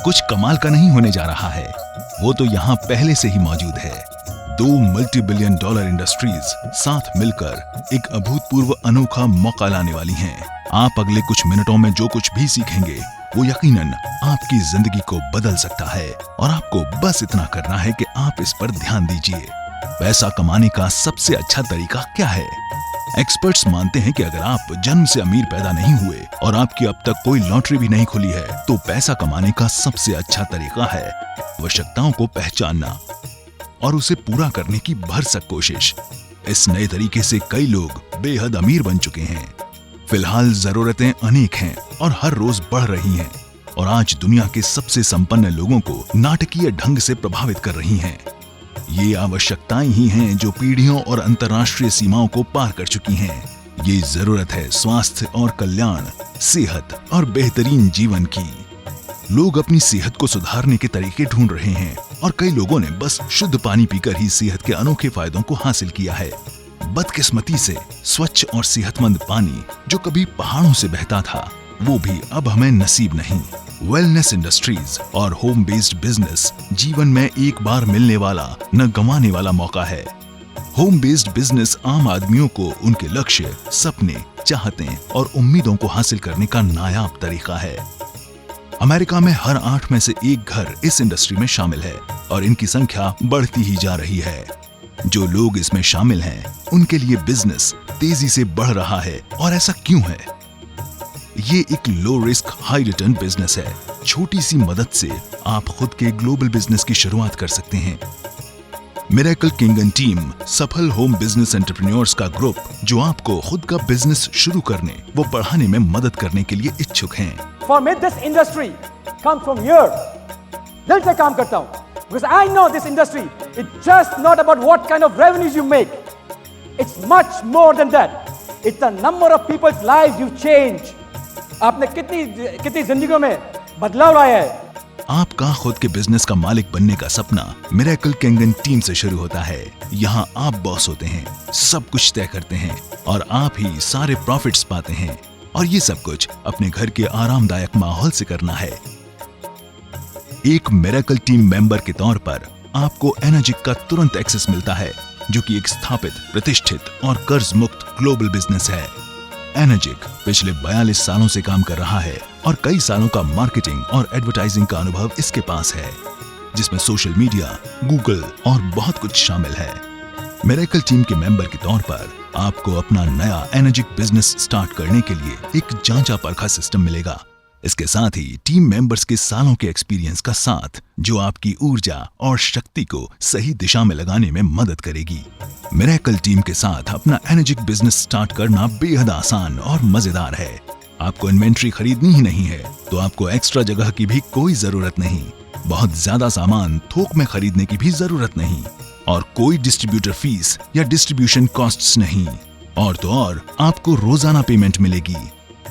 कुछ कमाल का नहीं होने जा रहा है, वो तो यहाँ पहले से ही मौजूद है। दो मल्टी बिलियन डॉलर इंडस्ट्रीज साथ मिलकर एक अभूतपूर्व अनोखा मौका लाने वाली हैं। आप अगले कुछ मिनटों में जो कुछ भी सीखेंगे वो यकीनन आपकी जिंदगी को बदल सकता है, और आपको बस इतना करना है कि आप इस पर ध्यान दीजिए। पैसा कमाने का सबसे अच्छा तरीका क्या है? एक्सपर्ट्स मानते हैं कि अगर आप जन्म से अमीर पैदा नहीं हुए और आपकी अब तक कोई लॉटरी भी नहीं खुली है, तो पैसा कमाने का सबसे अच्छा तरीका है आवश्यकताओं को पहचानना और उसे पूरा करने की भरसक कोशिश। इस नए तरीके से कई लोग बेहद अमीर बन चुके हैं। फिलहाल जरूरतें अनेक हैं और हर रोज बढ़ रही हैं, और आज दुनिया के सबसे संपन्न लोगों को नाटकीय ढंग से प्रभावित कर रही हैं। ये आवश्यकताएं ही हैं जो पीढ़ियों और अंतर्राष्ट्रीय सीमाओं को पार कर चुकी हैं। ये जरूरत है स्वास्थ्य और कल्याण, सेहत और बेहतरीन जीवन की। लोग अपनी सेहत को सुधारने के तरीके ढूंढ रहे हैं, और कई लोगों ने बस शुद्ध पानी पीकर ही सेहत के अनोखे फायदों को हासिल किया है। बदकिस्मती से स्वच्छ और सेहतमंद पानी जो कभी पहाड़ों से बहता था, वो भी अब हमें नसीब नहीं। वेलनेस इंडस्ट्रीज और होम बेस्ड बिजनेस जीवन में एक बार मिलने वाला न गंवाने वाला मौका है। होम बेस्ड बिजनेस आम आदमियों को उनके लक्ष्य, सपने, चाहतें और उम्मीदों को हासिल करने का नायाब तरीका है। अमेरिका में हर 8 में से 1 घर इस इंडस्ट्री में शामिल है, और इनकी संख्या बढ़ती ही जा रही है। जो लोग इसमें शामिल हैं, उनके लिए बिजनेस तेजी से बढ़ रहा है। और ऐसा क्यों है? ये एक low risk high return business है। छोटी सी मदद से आप खुद के ग्लोबल बिजनेस की शुरुआत कर सकते हैं। मिरेकल किंग एंड टीम सफल होम बिजनेस एंटरप्रेन्योर्स का ग्रुप, जो आपको खुद का बिजनेस शुरू करने व बढ़ाने में मदद करने के लिए इच्छुक हैं। For me, this industry comes from here. दिल से काम करता हूँ, because I know this industry. It's just not about what kind of revenues you make. It's much more than that. It's the number of people's lives you change. आपने कितनी जिंदगियों में बदलाव लाया है। आपका खुद के बिजनेस का मालिक बनने का सपना मिरेकल किंग एंड टीम से शुरू होता है। यहाँ आप बॉस होते हैं, सब कुछ तय करते हैं, और आप ही सारे प्रॉफिट्स पाते हैं। और ये सब कुछ अपने घर के आरामदायक माहौल से करना है। एक मिरेकल टीम मेंबर के तौर पर आपको एनर्जिक का तुरंत एक्सेस मिलता है, जो कि एक स्थापित, प्रतिष्ठित और कर्ज मुक्त ग्लोबल बिजनेस है। एनर्जिक पिछले 42 सालों से काम कर रहा है, और कई सालों का मार्केटिंग और एडवर्टाइजिंग का अनुभव इसके पास है, जिसमें सोशल मीडिया, गूगल और बहुत कुछ शामिल है। मिरेकल टीम के मेंबर के तौर पर आपको अपना नया एनर्जिक बिजनेस स्टार्ट करने के लिए एक जांचा परखा सिस्टम मिलेगा। इसके साथ ही टीम मेंबर्स के सालों के एक्सपीरियंस का साथ, जो आपकी ऊर्जा और शक्ति को सही दिशा में लगाने में मदद करेगी। मिरेकल टीम के साथ अपना एनर्जिक बिजनेस स्टार्ट करना बेहद आसान और मजेदार है। आपको इन्वेंट्री खरीदनी ही नहीं है, तो आपको एक्स्ट्रा जगह की भी कोई जरूरत नहीं। बहुत ज्यादा सामान थोक में खरीदने की भी जरूरत नहीं, और कोई डिस्ट्रीब्यूटर फीस या डिस्ट्रीब्यूशन कॉस्ट्स नहीं। और तो और आपको रोजाना पेमेंट मिलेगी।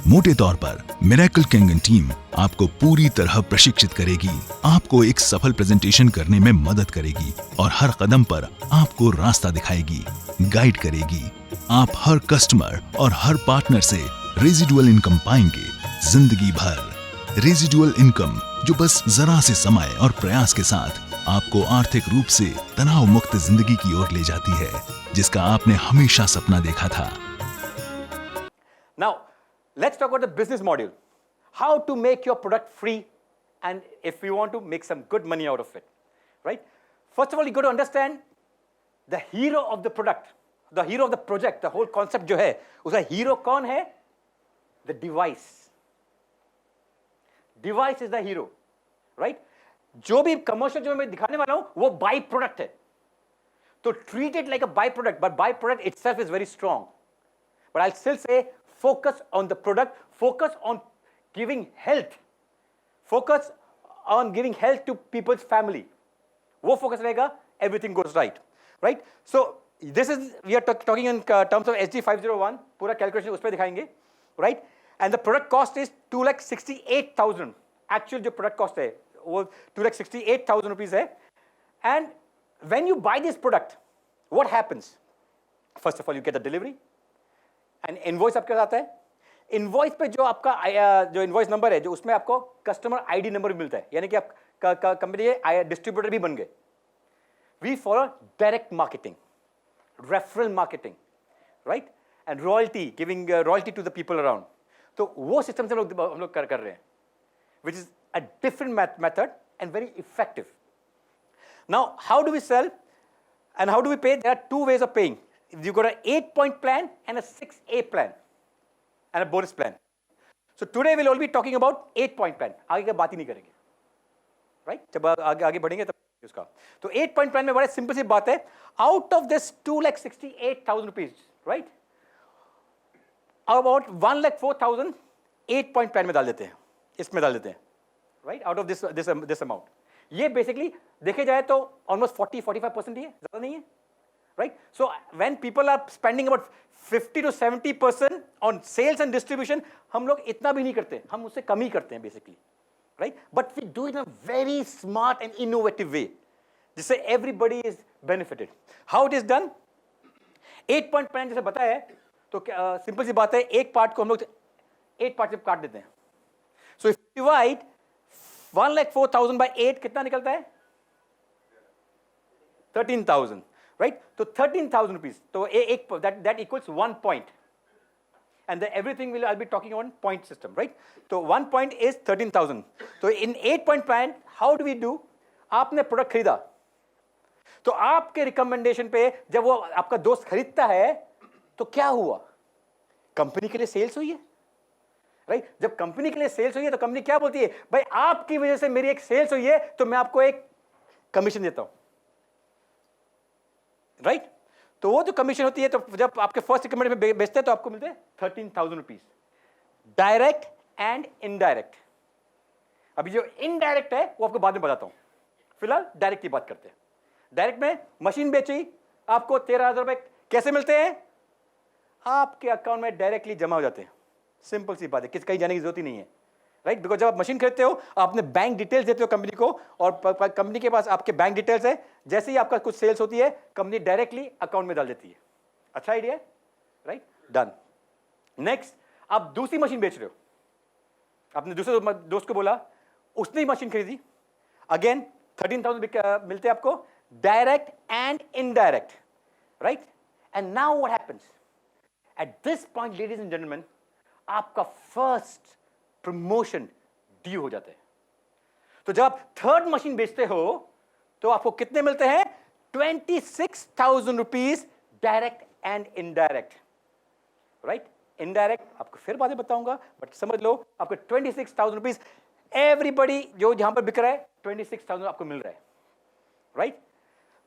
मोटे तौर पर मिरेकल किंग एंड टीम आपको पूरी तरह प्रशिक्षित करेगी, आपको एक सफल प्रेजेंटेशन करने में मदद करेगी, और हर कदम पर आपको रास्ता दिखाएगी, गाइड करेगी। आप हर कस्टमर और हर पार्टनर से रेजिडुअल इनकम पाएंगे जिंदगी भर। रेजिडुअल इनकम जो बस जरा से समय और प्रयास के साथ आपको आर्थिक रूप से तनाव मुक्त जिंदगी की ओर ले जाती है, जिसका आपने हमेशा सपना देखा था। Now, let's talk about the business model. How to make your product free, and if you want to make some good money out of it, right? First of all, you got to understand the hero of the product, the hero of the project, the whole concept जो है, उसका hero कौन है? The device. Device is the hero, right? जो भी commercial जो मैं दिखाने वाला हूँ, वो by product है. तो treat it like a byproduct, but byproduct itself is very strong. But I'll still say focus on the product, focus on giving health, focus on giving health to people's family. वो focus रहेगा, everything goes right, right? So this is, we are talking in terms of SG 501, पूरा calculation उस पे दिखाएंगे, right? And the product cost is 2,68,000. Actual जो product cost है, वो 2,68,000 rupees है. And when you buy this product, what happens? First of all, you get the delivery. And invoice आपके पास आता है. इनवॉइस पे जो आपका जो इनवॉइस नंबर है, जो उसमें आपको कस्टमर आईडी नंबर भी मिलता है, यानी कि आप कंपनी के डिस्ट्रीब्यूटर भी बन गए. We follow direct marketing, referral marketing, right, and royalty, giving royalty to the people around. तो वो सिस्टम से हम लोग कर रहे हैं, which is a different method and very effective. Now how do we sell and how do we pay? There are two ways of paying. You've got an 8-point plan and a 6A plan and a bonus plan. So today we'll all be talking about 8-point plan. आगे का बात ही नहीं करेंगे, right? जब आगे बढ़ेंगे तब उसका. तो 8-point plan में बड़ा सिंपल सी बात है. Out of this 2,68,000 rupees, right? About 1,04,000 8-point plan में डाल देते हैं, इसमें डाल देते हैं, right? Out of this amount. ये बेसिकली देखे जाए तो ऑलमोस्ट 40-45% ही है, ज्यादा नहीं है, right. So when people are spending about 50 to 70% on sales and distribution, हम लोग इतना भी नहीं करते, हम उससे कम ही करते हैं basically, right. But we do it in a very smart and innovative way, जिससे everybody is benefited. How it is done? 8-point plan जैसे बताया है, तो सिंपल सी बात है, एक पार्ट को हम लोग 8 पार्ट में काट देते हैं. So if you divide 1,04,000 by 8 कितना निकलता है? 13,000, राइट. तो 13,000 रुपीज, तो एक that equals 1 point, and everything I'll be talking on point system, right? तो 1 point is 13,000. तो in 8-point plan, how do we do? आपने प्रोडक्ट खरीदा, तो आपके रिकमेंडेशन पे जब वो आपका दोस्त खरीदता है, तो क्या हुआ? कंपनी के लिए सेल्स हुई है, राइट. जब कंपनी के लिए सेल्स हुई है तो कंपनी क्या बोलती है? भाई आपकी वजह से मेरी एक सेल्स हुई है, तो मैं आपको एक कमीशन देता हूं, राइट. तो वो जो कमीशन होती है, तो जब आपके फर्स्ट रिकमेंड में बेचते हैं तो आपको मिलते हैं 13,000 रुपीज, डायरेक्ट एंड इनडायरेक्ट. अभी जो इनडायरेक्ट है वो आपको बाद में बताता हूं, फिलहाल डायरेक्ट की बात करते हैं. डायरेक्ट में मशीन बेची, आपको 13,000 रुपए कैसे मिलते हैं? आपके अकाउंट में डायरेक्टली जमा हो जाते हैं. सिंपल सी बात है, किस कहीं जाने की जरूरत ही नहीं है, राइट. बिकॉज जब आप मशीन खरीदते हो, आपने बैंक डिटेल्स देते हो कंपनी को, और कंपनी के पास आपके बैंक डिटेल्स है. जैसे ही आपका कुछ सेल्स होती है, कंपनी डायरेक्टली अकाउंट में डाल देती है. अच्छा आइडिया है, राइट. डन. नेक्स्ट, आप दूसरी मशीन बेच रहे हो, आपने दूसरे दोस्त को बोला, उसने ही मशीन खरीदी, अगेन 13,000 मिलते हैं आपको, direct and indirect, right. And now what happens at this point, ladies and gentleman, आपका फर्स्ट प्रमोशन ड्यू हो जाता है. तो जब आप थर्ड मशीन बेचते हो, तो आपको कितने मिलते हैं? 26,000 rupees, direct and indirect, right. Indirect आपको फिर बाद में बताऊंगा, बट समझ लो, आपको 26,000 रुपीज, एवरीबडी जो जहां पर बिक रहा है, 26,000 आपको मिल रहा है, राइट.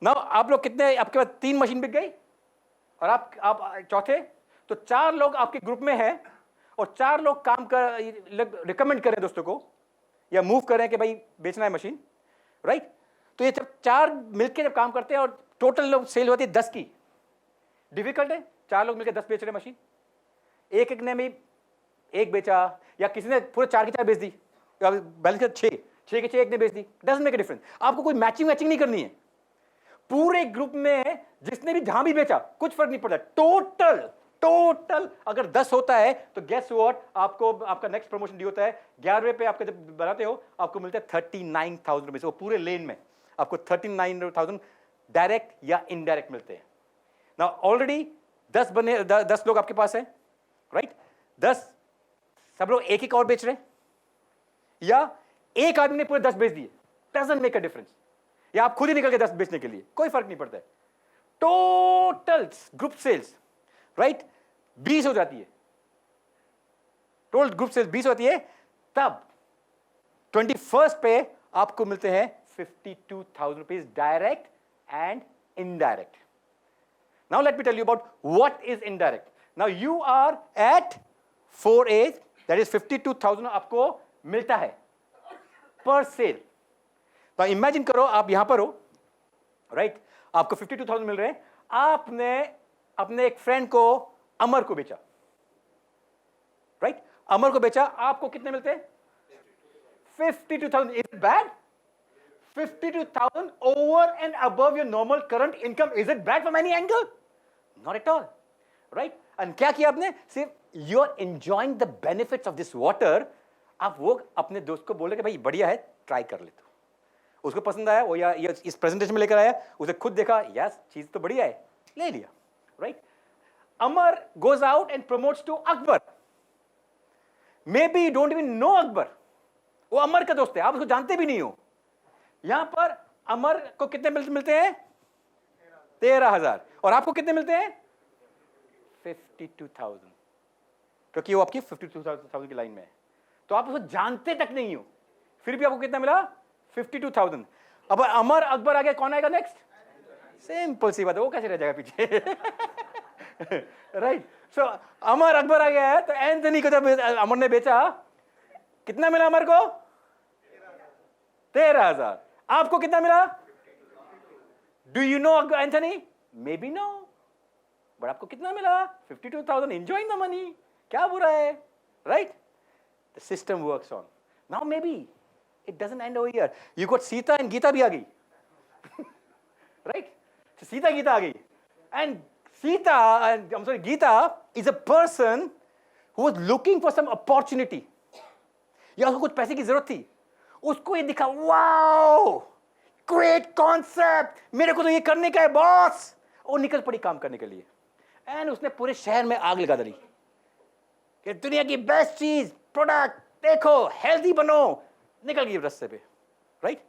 नाउ आप लोग कितने, आपके पास 3 मशीन बिक गई, और आप चौथे, तो 4 लोग आपके ग्रुप में हैं, और 4 लोग काम कर रिकमेंड करें दोस्तों को, या मूव करें कि भाई बेचना है मशीन, राइट. तो ये जब 4 मिलकर जब काम करते हैं और टोटल लोग सेल होती है 10 की, डिफिकल्ट है. 4 लोग मिलकर 10 बेच रहे मशीन, एक ने भी एक बेचा, या किसी ने पूरे 4 की 4 बेच दी, बैलेंस 6 के 6 एक ने बेच दी, डजंट मेक अ डिफरेंस. आपको कोई मैचिंग नहीं करनी है. पूरे ग्रुप में जिसने भी जहां भी बेचा, कुछ फर्क नहीं पड़ता. टोटल अगर 10 होता है, तो गेस व्हाट, आपको आपका नेक्स्ट प्रमोशन ड्यू होता है 11वें पे. आपके जब बनाते हो, आपको मिलते हैं 39,000 रुपीज. वो पूरे लेन में आपको 39,000 डायरेक्ट या इनडायरेक्ट मिलते हैं. नाउ ऑलरेडी 10 लोग आपके पास है, राइट. 10 सब लोग एक और बेच रहे हैं, या एक आदमी ने पूरे 10 बेच दिए, डजंट मेक अ डिफरेंस. या आप खुद ही निकल के 10 बेचने के लिए, कोई फर्क नहीं पड़ता है. टोटल ग्रुप सेल्स, राइट, 20 हो जाती है. टोटल ग्रुप सेल्स 20 होती है. तब 21st पे आपको मिलते हैं 52,000 rupees, direct and indirect. Now let me tell you about what is indirect. Now you are at 4A, that is 52,000 आपको मिलता है पर सेल. तो इमेजिन करो, आप यहां पर हो, राइट. आपको 52,000 मिल रहे हैं. आपने अपने एक फ्रेंड को, अमर को बेचा, राइट. अमर को बेचा, आपको कितने मिलते हैं? 52,000. Is it bad? 52,000 over and above your normal current income. Is it bad from any angle? Not at all, right. And क्या किया आपने? सिर्फ you are enjoying the benefits of this water, आप वो अपने दोस्त को बोले कि भाई बढ़िया है, ट्राई कर ले तू। उसको पसंद आया, वो या इस प्रेजेंटेशन में लेकर आया, उसे खुद देखा, यस चीज तो बढ़िया है, ले लिया, right. Amar goes out and promotes to Akbar. Maybe you don't even know Akbar, वो अमर का दोस्त है, आप उसको जानते भी नहीं हो। यहां पर अमर को कितने मिलते हैं? 13,000। और आपको कितने मिलते हैं? 52,000, क्योंकि वो आपकी 52,000 की लाइन में है। तो आप उसको जानते तक नहीं हो, फिर भी आपको कितना मिला? 52,000। अब अमर अकबर आ गया, कौन आएगा नेक्स्ट? सिंपल सी बात है, वो कैसे रह जाएगा पीछे? राइट। सो अमर अकबर आ गया है, तो एंथनी को जब अमर ने बेचा, कितना मिला अमर को? 13,000। आपको कितना मिला? Do you know Anthony? Maybe no, but आपको कितना मिला? 52,000। एंजॉइंग द मनी, क्या बुरा है, right? The system works on. Now may be it doesn't end over here. You got Sita and Geeta bhi aa gayi. Right? So Sita Geeta aa gayi. And Sita, I'm sorry, Geeta is a person who was looking for some opportunity. या उसको कुछ पैसे की जरूरत थी, उसको ये दिखा, वाओ ग्रेट कॉन्सेप्ट, मेरे को तो ये करने का है बॉस। और निकल पड़ी काम करने के लिए, एंड उसने पूरे शहर में आग लगा डाली कि दुनिया की बेस्ट चीज प्रोडक्ट देखो, हेल्दी बनो। निकल गई रास्ते पे, राइट।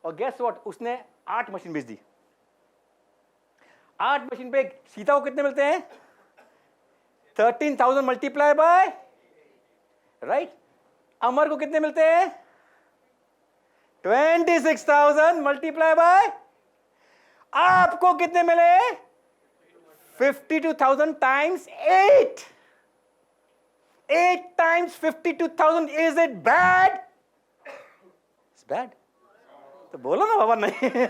और गेस व्हाट, उसने 8 मशीन बेच दी। 8 मशीन पे सीता को कितने मिलते हैं? 13,000 मल्टीप्लाई बाय, राइट। अमर को कितने मिलते हैं? 26,000 मल्टीप्लाई बाय, आपको कितने मिले? 52,000 times 8। 8 times 52,000, is it bad? It's bad. तो बोलो ना बाबा नहीं।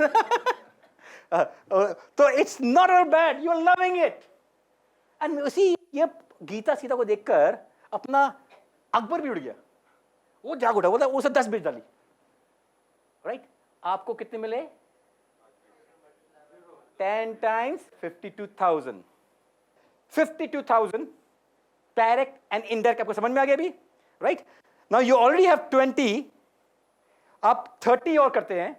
तो it's not all bad, you're loving it. And उसी ये गीता सीता को देखकर अपना अकबर भी उड़ गया, वो जाग उठा, बोला उसे 10 बेच डाली, राइट। आपको कितने मिले? 10 times 52,000। 52,000 डायरेक्ट एंड इनडायरेक्ट, आपको समझ में आ गया अभी, right. Now you already have 20, आप 30 और करते हैं,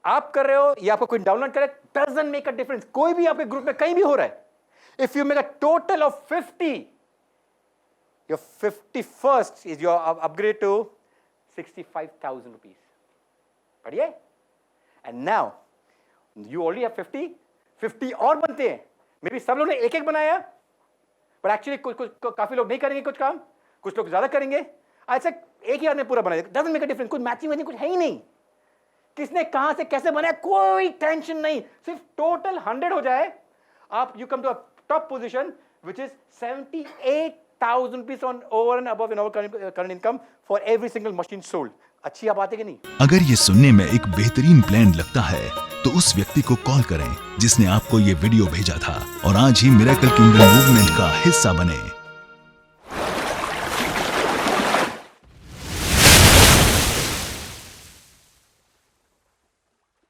आप कर रहे हो या आपको कोई डाउनलोड करे, डजंट मेक अ डिफरेंस। कोई भी आपके ग्रुप में कहीं भी हो रहा है, if you make a total of 50, your 51st is your upgrade to 65,000 rupees. बढ़िया। And now you already have 50 और बनते हैं। मे बी सब लोग ने एक बनाया, बट एक्चुअली कुछ काफी लोग नहीं करेंगे कुछ काम, कुछ लोग ज्यादा करेंगे। ऐसा एक ही आदमी पूरा बनाया, डजंट मेक अ डिफरेंस। कुछ मैचिंग कुछ है ही नहीं, किसने कहां से कैसे बनाया कोई टेंशन नहीं, सिर्फ टोटल 100 हो जाए, आप you come to a top position which is 78,000 rupees on over and above in our current income for every single machine sold. अच्छी आप बात है कि नहीं? अगर ये सुनने में एक बेहतरीन प्लान लगता है तो उस व्यक्ति को कॉल करें जिसने आपको ये वीडियो भेजा था और आज ही मिरेकल किंगडम मूवमेंट का हिस्सा बने।